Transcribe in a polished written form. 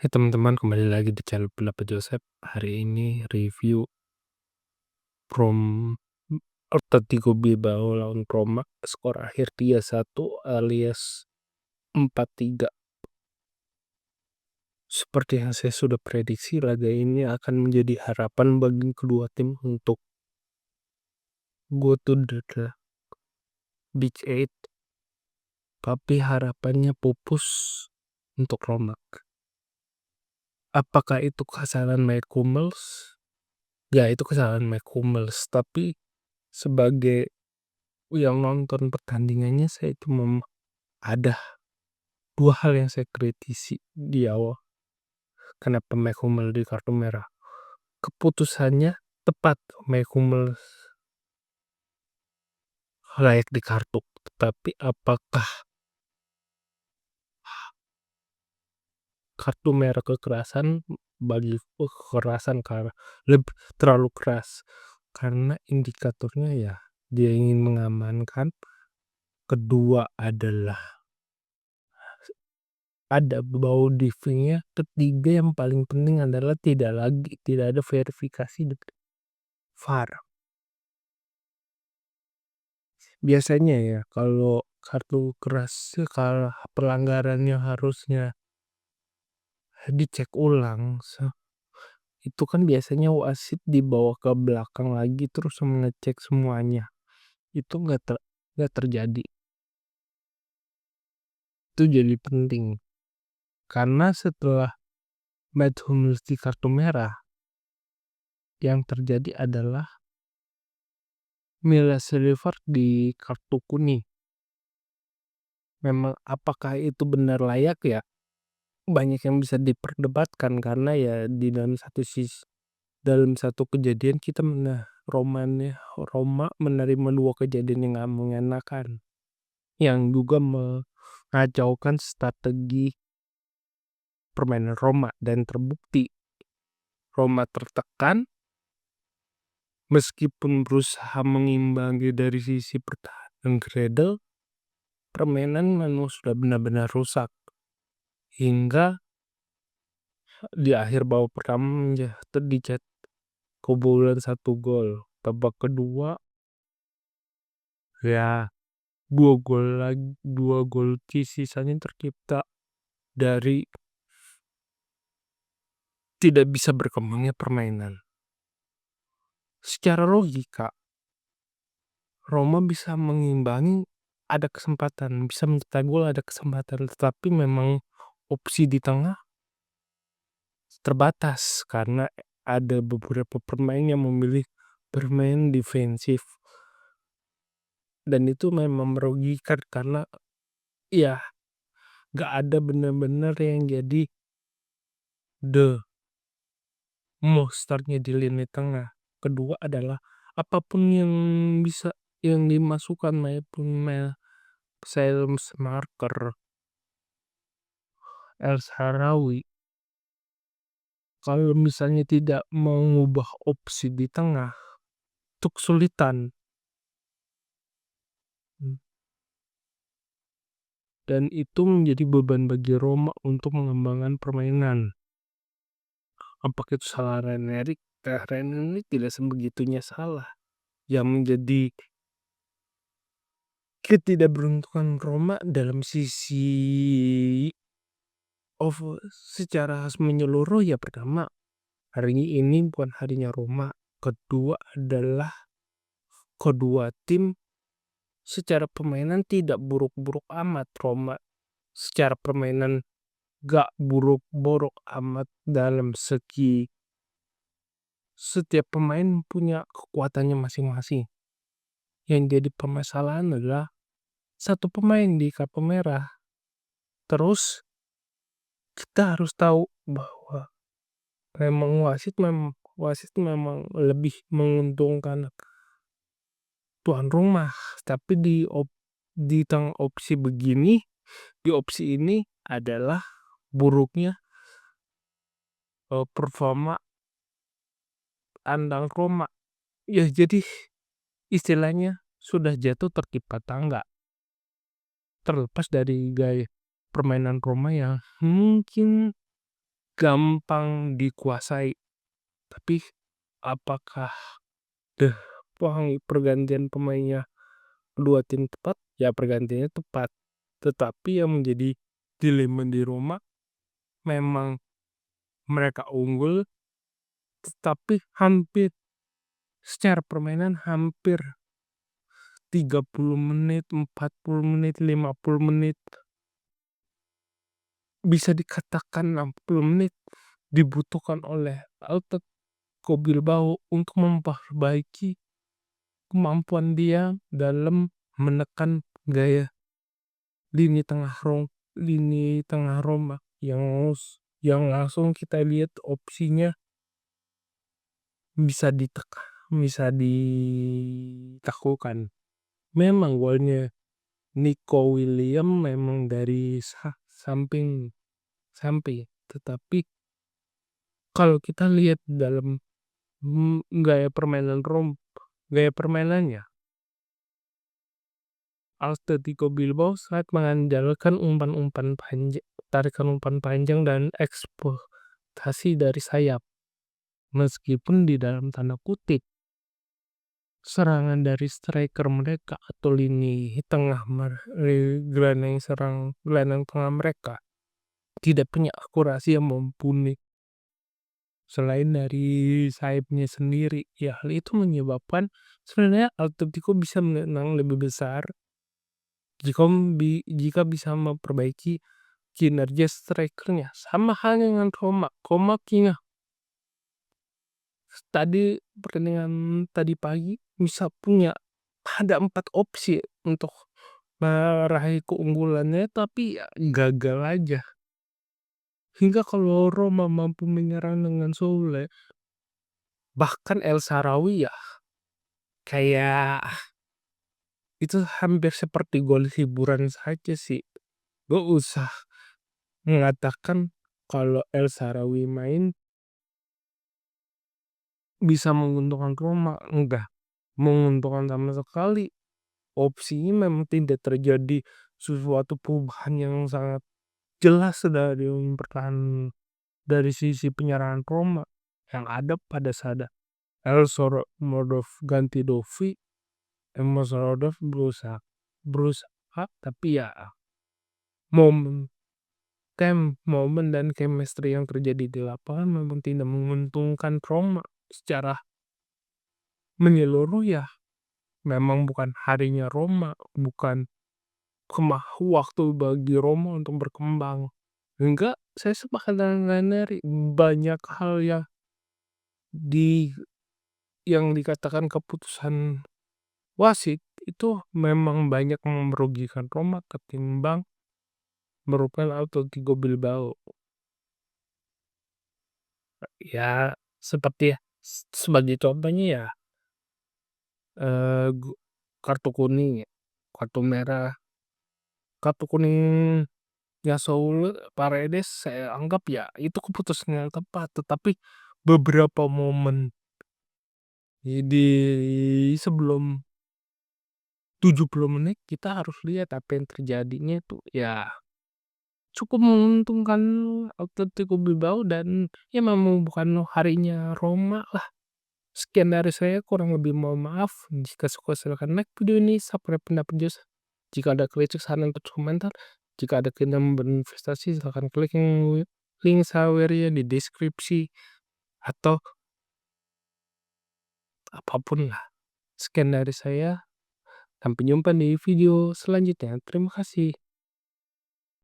Hai teman-teman, kembali lagi di channel Pendapat Joseph. Hari ini review Prom Atletico Bilbao lawan Roma, skor akhir 3-1 alias 4-3. Seperti yang saya sudah prediksi, laga ini akan menjadi harapan bagi kedua tim untuk go to the Big Eight, tapi harapannya pupus untuk Roma. Apakah itu kesalahan Mike Hummels? Ya, itu kesalahan Mike Hummels, tapi sebagai yang nonton pertandingannya, saya cuma ada dua hal yang saya kritisi di awal. Kenapa Mike Hummels di kartu merah? Keputusannya tepat, Mike Hummels layak di kartu. Tetapi apakah kartu merah kekerasan? Bagi kekerasan karena lebih terlalu keras, karena indikatornya ya dia ingin mengamankan. Kedua adalah ada bau divingnya. Ketiga yang paling penting adalah tidak ada verifikasi VAR. Biasanya ya kalau kartu keras, kalau pelanggarannya harusnya dicek ulang, itu kan biasanya wasit dibawa ke belakang lagi terus mengecek semuanya. Itu nggak terjadi. Itu jadi penting, karena setelah Matt Hummels di kartu merah, yang terjadi adalah Mila Silver di kartu kuning. Memang apakah itu benar layak ya? Banyak yang bisa diperdebatkan, karena ya di dalam satu kejadian kita Roma menerima dua kejadian yang gak mengenakan, yang juga mengacaukan strategi permainan Roma, dan terbukti Roma tertekan meskipun berusaha mengimbangi dari sisi pertahanan Gradel. Permainan memang sudah benar-benar rusak hingga di akhir babak pertama dicetak kebobolan 1 gol. Babak kedua ya 2 gol sisanya tercipta dari tidak bisa berkembangnya permainan. Secara logika Roma bisa mengimbangi, ada kesempatan, bisa mencetak gol, ada kesempatan, tetapi memang opsi di tengah terbatas karena ada beberapa pemain yang memilih bermain defensif, dan itu memang merugikan karena ya gak ada benar-benar yang jadi the monsternya di lini tengah. Kedua adalah apapun yang bisa yang dimasukkan maupun Selms Marker, El Shaarawy, kalau misalnya tidak mengubah opsi di tengah, itu kesulitan. Dan itu menjadi beban bagi Roma untuk mengembangkan permainan. Apakah itu salah Ranieri? Ranieri tidak sebegitunya salah. Yang menjadi ketidakberuntungan Roma dalam sisi secara menyeluruh ya, pertama, hari ini bukan harinya Roma. Kedua adalah kedua tim secara permainan tidak buruk-buruk amat. Roma secara permainan gak buruk-buruk amat dalam segi setiap pemain punya kekuatannya masing-masing. Yang jadi permasalahan adalah satu pemain di kartu merah. Terus kita harus tahu bahwa memang wasit memang lebih menguntungkan tuan rumah, tapi di tengah opsi begini, di opsi ini adalah buruknya performa andang Roma. Ya jadi istilahnya sudah jatuh tertimpa tangga. Terlepas dari gaya permainan Roma yang mungkin gampang dikuasai. Tapi apakah deh pergantian pemainnya kedua tim tepat? Ya pergantiannya tepat. Tetapi yang menjadi dilema di Roma memang mereka unggul, tetapi hampir secara permainan hampir 30 menit, 40 menit, 50 menit, bisa dikatakan 60 menit dibutuhkan oleh Atletico Bilbao untuk memperbaiki kemampuan dia dalam menekan gaya lini tengah Roma yang langsung kita lihat opsinya bisa ditaklukkan. Memang golnya Nico William memang dari samping, tetapi kalau kita lihat dalam gaya permainannya Atletico Bilbao saat mengandalkan tarikan umpan panjang dan eksploitasi dari sayap. Meskipun di dalam tanda kutip serangan dari striker mereka atau lini tengah gelandang tengah mereka tidak punya akurasi yang mumpuni selain dari sayapnya sendiri. Ya, hal itu menyebabkan sebenarnya Atletico bisa menang lebih besar jika bisa memperbaiki kinerja strikernya. Sama halnya dengan Roma. Roma pertandingan tadi pagi bisa ada 4 opsi untuk meraih keunggulannya, tapi ya gagal aja. Hingga kalau Roma mampu menyerang dengan sulit, bahkan El Shaarawy ya kayak itu hampir seperti gol hiburan saja sih. Gak usah mengatakan kalau El Shaarawy main bisa menguntungkan Roma, enggak menguntungkan sama sekali. Opsinya memang tidak terjadi sesuatu perubahan yang sangat jelas dari sisi penyerangan Roma. Yang ada pada saat Mordov ganti Dovi, Mordov berusaha, tapi ya momen momen dan chemistry yang terjadi di lapangan memang tidak menguntungkan Roma secara menyeluruh. Ya memang bukan harinya Roma, bukan waktu bagi Roma untuk berkembang. Enggak, saya sepakat dengan Ranieri. Banyak hal yang dikatakan keputusan wasit itu memang banyak merugikan Roma ketimbang merupakan Atletico Bilbao. Ya seperti sebagai contohnya ya kartu kuning, kartu merah, kartu kuningnya Paredes saya anggap ya itu keputusan yang tepat, tetapi beberapa momen di sebelum 70 menit kita harus lihat apa yang terjadinya itu ya cukup menguntungkan Atletico Bilbao dan ya memang bukan harinya Roma lah. Sekian dari saya, kurang lebih mohon maaf. Jika suka silahkan like video ini, subscribe pendapat Jos. Jika ada kritik, saran, atau komentar, jika ada keinginan berinvestasi, silahkan klik link saweria di deskripsi atau apapun lah. Sekian dari saya, sampai jumpa di video selanjutnya. Terima kasih.